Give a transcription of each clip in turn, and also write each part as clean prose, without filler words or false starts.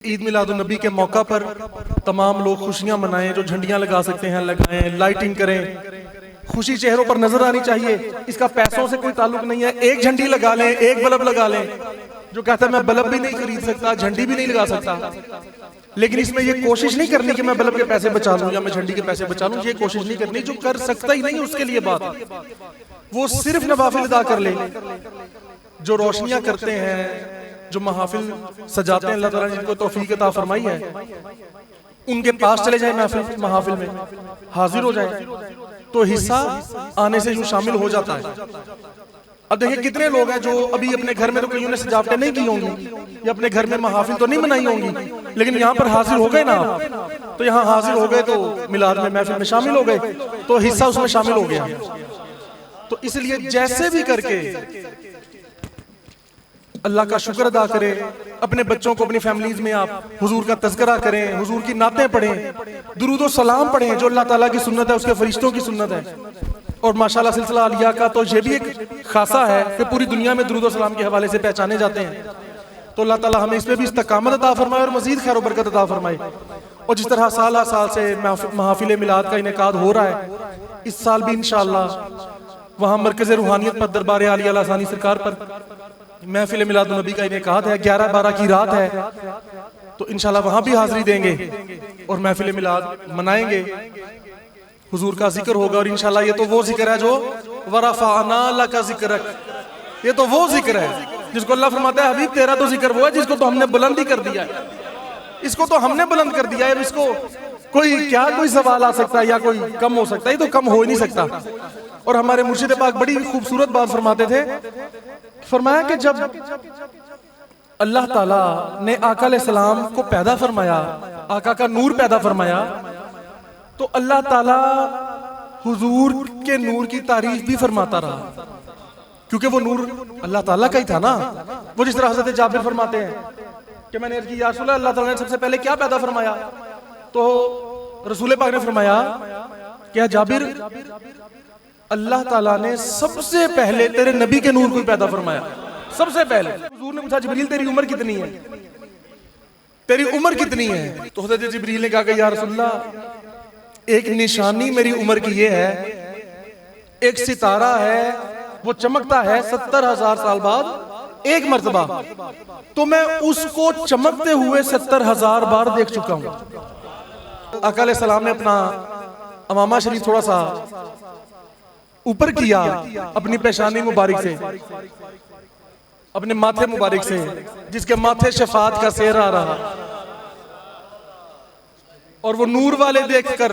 ईद मिलादुन नबी के मौका पर तमाम लोग खुशियां मनाएं, जो झंडियां लगा सकते हैं लगाएं, लाइटिंग करें, खुशी चेहरों पर नजर आनी चाहिए। इसका पैसों से कोई ताल्लुक नहीं है। एक झंडी लगा लें, एक बल्ब लगा लें। जो कहता है मैं बल्ब भी नहीं खरीद सकता, झंडी भी नहीं लगा सकता, लेकिन इसमें ये कोशिश नहीं करनी कि मैं बल्ब के पैसे बचा लूं या मैं झंडी के पैसे बचा लूं। ये कोशिश नहीं करनी। जो कर सकता ही नहीं उसके लिए बात, वो सिर्फ नवाफिल अदा कर ले। जो रोशनियां करते हैं, जो महाफिल सजाते हैं, अल्लाह ताला ने जिनको तौफीक अता फरमाई है, उनके पास चले जाए, महाफिल में हाजिर हो जाए, तो हिस्सा आने से यूं शामिल हो जाता है। अब देखिए कितने लोग हैं जो अभी अपने घर में तो कईयों ने सजावटें नहीं की होंगी या अपने घर में महाफिल तो नहीं मनाई होंगी, लेकिन यहाँ पर हाजिर हो गए ना, तो यहाँ हाजिर हो गए तो मिलाद में महफिल में शामिल हो गए, तो हिस्सा उसमें शामिल हो गया। तो इसलिए जैसे भी करके अल्लाह का शुक्र अदा करें। अपने बच्चों को, अपनी फैमिलीज में आप हुजूर का तज़किरा करें, हुजूर की नातें पढ़ें, दुरूद और सलाम पढ़ें, जो अल्लाह ताला की सुन्नत है, उसके फरिश्तों की सुन्नत है। और माशाल्लाह सिलसिला आलिया का तो ये भी एक खासा है कि पूरी दुनिया में दुरूद और सलाम के हवाले से पहचाने जाते हैं। तो अल्लाह ताला हमें इसमें भी इस्तकामत अता फरमाए और मजीद खैर बरकत अता फरमाए। और जिस तरह साल साल से महफिल मिलाद का इनेकाद हो रहा है, इस साल भी इंशाअल्लाह वहाँ मरकज़ रूहानियत पर दरबार आली अला सानी सरकार पर महफिल मिलादुन नबी का इनेकाद है। 11-12 की रात है, तो इंशाल्लाह वहां भी हाजिरी देंगे और महफिल मिलाद मनाएंगे, हुजूर का जिक्र होगा। और इंशाल्लाह ये तो वो जिक्र है जो वरफ़अना लका ज़िक्रक, ये तो वो जिक्र है जिसको अल्लाह फरमाता है हबीब तेरा तो जिक्र वो है जिसको तो हमने बुलंद ही कर दिया है, इसको तो हमने बुलंद कर दिया है। इसको कोई सवाल आ सकता है या कोई कम हो सकता है? ये तो कम हो ही नहीं सकता। और हमारे मुर्शिद पाक बड़ी खूबसूरत बात फरमाते थे, फरमाया कि जब अल्लाह ताला ने आका अलैहिस्सलाम को पैदा फरमाया, आका का नूर पैदा फरमाया, तो अल्लाह ताला हुजूर के नूर की तारीफ भी फरमाता रहा, क्योंकि वो नूर अल्लाह ताला का ही था ना। वो जिस तरह हज़रत जाबिर फरमाते हैं कि मैंने अर्ज़ की या रसूल अल्लाह, अल्लाह ताला ने सबसे पहले क्या पैदा फरमाया? तो रसूल पाक ने फरमाया क्या जाबिर, अल्लाह ताला ने सबसे पहले तेरे नबी के नूर को पैदा फरमाया, सबसे पहले। हुजूर ने पूछा जिब्रील तेरी उम्र कितनी है, तेरी उम्र कितनी है? तो हज़रत जिब्रील ने कहा कि या रसूलल्लाह एक निशानी मेरी उम्र की ये है, एक सितारा है वो चमकता है 70,000 साल बाद एक मर्तबा, तो मैं उसको चमकते हुए 70,000 बार देख चुका हूं। आका अलैहिस्सलाम ने अपना अमामा शरीफ थोड़ा सा ऊपर किया अपनी पेशानी मुबारक से, अपने माथे मुबारक से, जिसके माथे शफात का सेहरा रहा, और वो नूर वाले देखकर,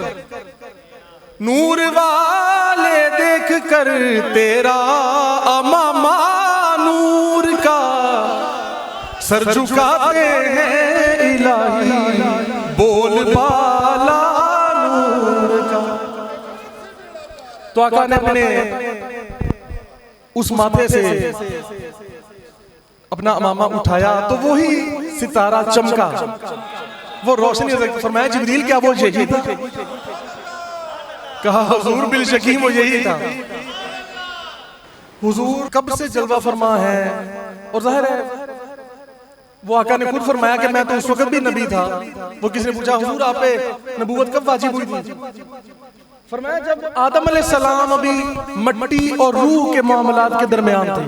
नूर वाले देखकर तेरा अमामा नूर का सर झुकाते हैं इलाही, बोल बाला नूर का। तो आका ने अपने उस माथे से अपना अमामा उठाया, तो वही सितारा चमका, वो रोशनी। फरमाया जिब्रील क्या वो यही था? कहा हुजूर बिल शकीम वो यही था। हुजूर कब से जलवा फरमा है, और जाहिर है वो आका ने खुद फरमाया कि मैं तो उस वक्त भी नबी था। वो किसी ने पूछा हुजूर आप पे नबूवत कब वाजिब हुई थी? फरमाया जब आदम अलैहिस्सलाम अभी मट्टी और रूह के मामलात के दरमियान थे,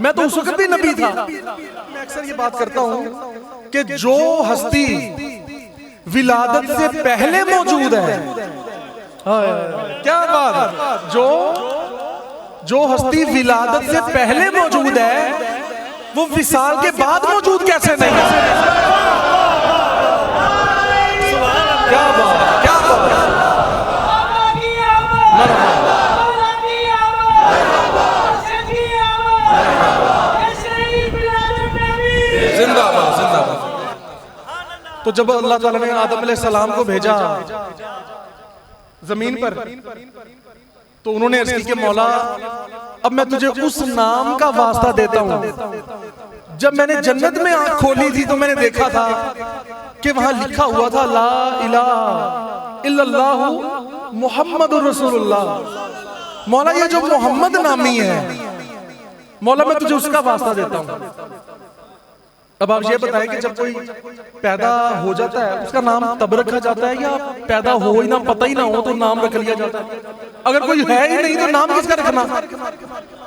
मैं तो उस वक्त भी नबी था। मैं अक्सर ये बात करता हूं कि जो हस्ती विलादत से पहले मौजूद है, क्या बात, जो हस्ती विलादत से पहले मौजूद है वो विसाल के बाद मौजूद कैसे नहीं है? क्या बात, क्या बात। जिंदाबाद, जिंदाबाद। तो जब अल्लाह ताला ने आदम अलैहिस्सलाम को भेजा जमीन पर, तो उन्होंने अर्ज़ की कि मौला अब मैं तुझे उस नाम का वास्ता देता हूं। जब मैंने जन्नत में आंख खोली थी तो मैंने देखा था कि वहां लिखा हुआ था ला इलाहा इल्लल्लाहु मुहम्मदुर रसूलुल्लाह। मौला ये जो मोहम्मद नामी है, मौला मैं तुझे उसका वास्ता देता हूं। अब आप ये बताएं कि जब कोई पैदा हो जाता है उसका नाम तब रखा जाता है या पैदा हो ही ना, पता ही ना हो तो नाम रख लिया जाता है? अगर कोई है ही नहीं तो नाम किसका रखना?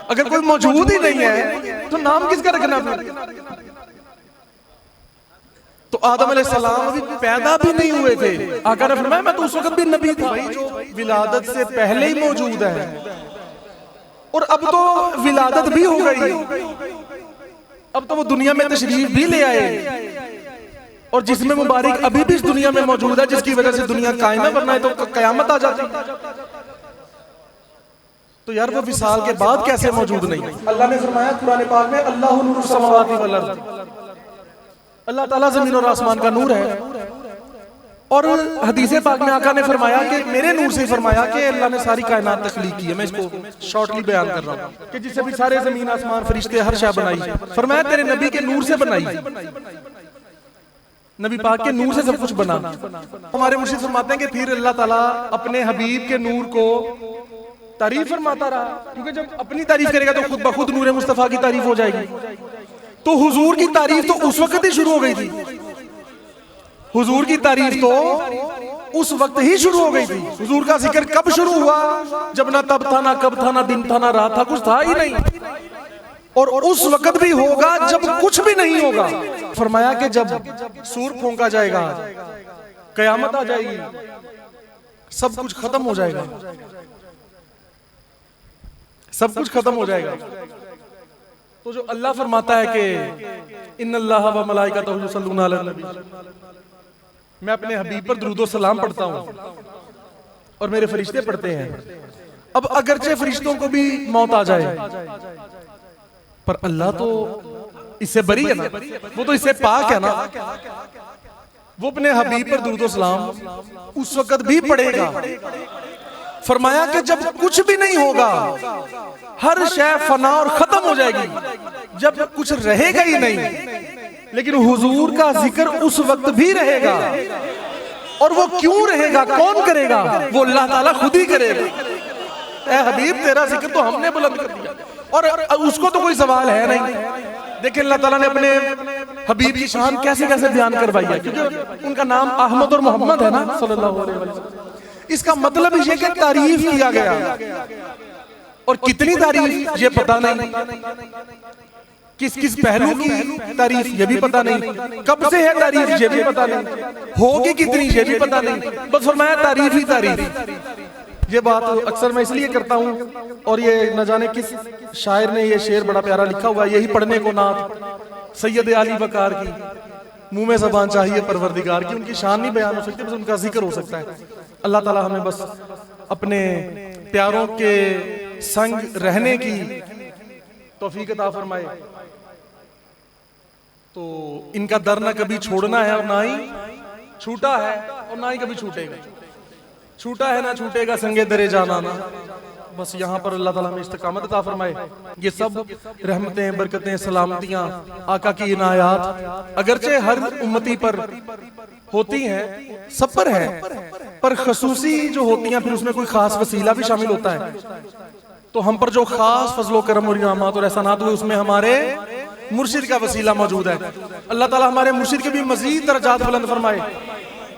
अगर कोई मौजूद ही नहीं है तो नाम किसका रखना फिर? तो आदम अलैहिस्सलाम अभी पैदा भी नहीं हुए थे, आका ने फरमाया मैं तो उस वक्त भी नबी था। जो विलादत से पहले ही मौजूद है और अब तो विलादत भी हो गई, अब तो वो दुनिया में तशरीफ भी ले आए, और जिसमें मुबारक अभी भी इस दुनिया में मौजूद है, जिसकी वजह से दुनिया कायम है, वरना तो कयामत आ जाती। तो यार वो विसाल के बाद कैसे मौजूद नहीं? अल्लाह ने फरमाया कुरान पाक में, अल्लाहु नूरुस समावाति वल अर्द, अल्लाह ताला जमीन और आसमान का नूर है। और हदीस पाक में आका ने फरमाया कि मेरे नूर से फरमाया कि अल्लाह ने सारी कायनात तख्लीक की है। मैं इसको शॉर्टली बयान कर रहा हूँ कि जिससे भी सारे जमीन आसमान फरिश्ते हर शय बनाई, फरमाया तेरे नबी के नूर से बनाई, नबी पाक के नूर से सब कुछ बना। हमारे मुर्शिद फरमाते हैं कि फिर अल्लाह ताला अपने हबीब के नूर को तारीफ फरमाता रहा, क्योंकि जब अपनी तारीफ करेगा तो खुद ब खुद नूर मुस्तफा की तारीफ हो जाएगी। तो हुजूर की तारीफ तो उस वक्त ही शुरू हो गई थी, हुजूर की तारीफ तो उस वक्त ही शुरू हो गई थी। हुजूर का जिक्र कब शुरू हुआ? जब ना तब था, ना कब था, ना दिन था, ना रात था, कुछ था ही नहीं। और उस वक्त भी होगा जब कुछ भी नहीं होगा। फरमाया कि जब सूर फूंका जाएगा, कयामत आ जाएगी, सब कुछ खत्म हो जाएगा, सब कुछ खत्म हो जाएगा। तो जो अल्लाह फरमाता है कि इन्नल्लाह व मलाइकतहु युसल्लूना अलन नबी, मैं अपने हबीब पर दुरूद व सलाम पढ़ता हूं और मेरे फरिश्ते पढ़ते हैं। अब अगरचे फरिश्तों को भी मौत आ जाए, पर अल्लाह तो इससे बरी है ना, वो तो इससे पाक है ना, वो अपने हबीब पर दुरूद व सलाम उस वक्त भी पढ़ेगा। फरमाया कि जब कुछ भी नहीं होगा, हर शय फना और खत्म हो जाएगी, जब कुछ रहेगा ही नहीं, लेकिन हुजूर का जिक्र उस वक्त भी रहेगा। और वो क्यों रहेगा, कौन करेगा? वो अल्लाह ताला खुद ही करेगा। ए हबीब तेरा जिक्र तो हमने बुलंद कर दिया, और उसको तो कोई सवाल है नहीं। देखिए अल्लाह ताला ने अपने हबीब की शान कैसे कैसे बयान करवाई है, क्योंकि उनका नाम अहमद और मोहम्मद है ना सल्लल्लाहु अलैहि वसल्लम। इसका मतलब ये कि तारीफ किया गया, और कितनी तारीफ ये पता नहीं, किस किस पहलू की तारीफ ये भी पता नहीं, कब से है तारीफ ये भी पता नहीं, होगी कितनी ये भी पता नहीं, बस फरमाया तारीफ ही तारीफ। ये बात अक्सर मैं इसलिए करता हूँ, और ये न जाने किस शायर ने ये शेर बड़ा प्यारा लिखा हुआ है, यही पढ़ने को नात सैयद अली वकार की, मुंह में ज़बान चाहिए परवरदिगार की। उनकी शान नहीं बयान हो सकती, बस उनका जिक्र हो सकता है। अल्लाह ताला हमें बस अपने प्यारों के संग रहने की तौफीक अता फरमाए। तो इनका दर ना कभी छोड़ना है और ना ही छूटा है, और ना ही कभी छूटेगा। छूटा है ना छूटेगा संगे दरे जाना ना। बस यहाँ पर अल्लाह ताला हमें इस्तकामत अता फरमाए। ये सब रहमतें, बरकतें, सलामतियाँ, आका की इनायात अगरचे हर उम्मती पर होती हैं, सब पर है, पर खसूसी जो होती हैं फिर उसमें कोई खास वसीला भी शामिल होता है। तो हम पर जो खास फजलो करम और इनामात और एहसानात हुए, उसमें हमारे मुर्शिद का वसीला मौजूद है। अल्लाह ताला हमारे मुर्शिद के भी मजीद दर्जात बुलंद फरमाए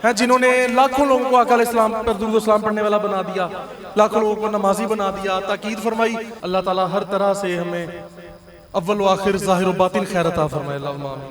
हैं, जिन्होंने लाखों लोगों को आका अलैहिस्सलाम पर दुरूद सलाम पढ़ने वाला बना दिया, लाखों लोगों को नमाजी बना दिया, ताकीद फरमाई। अल्लाह ताला हर तरह से हमें अव्वल व आखिर ज़ाहिर व बातिन खैर अता फरमाए।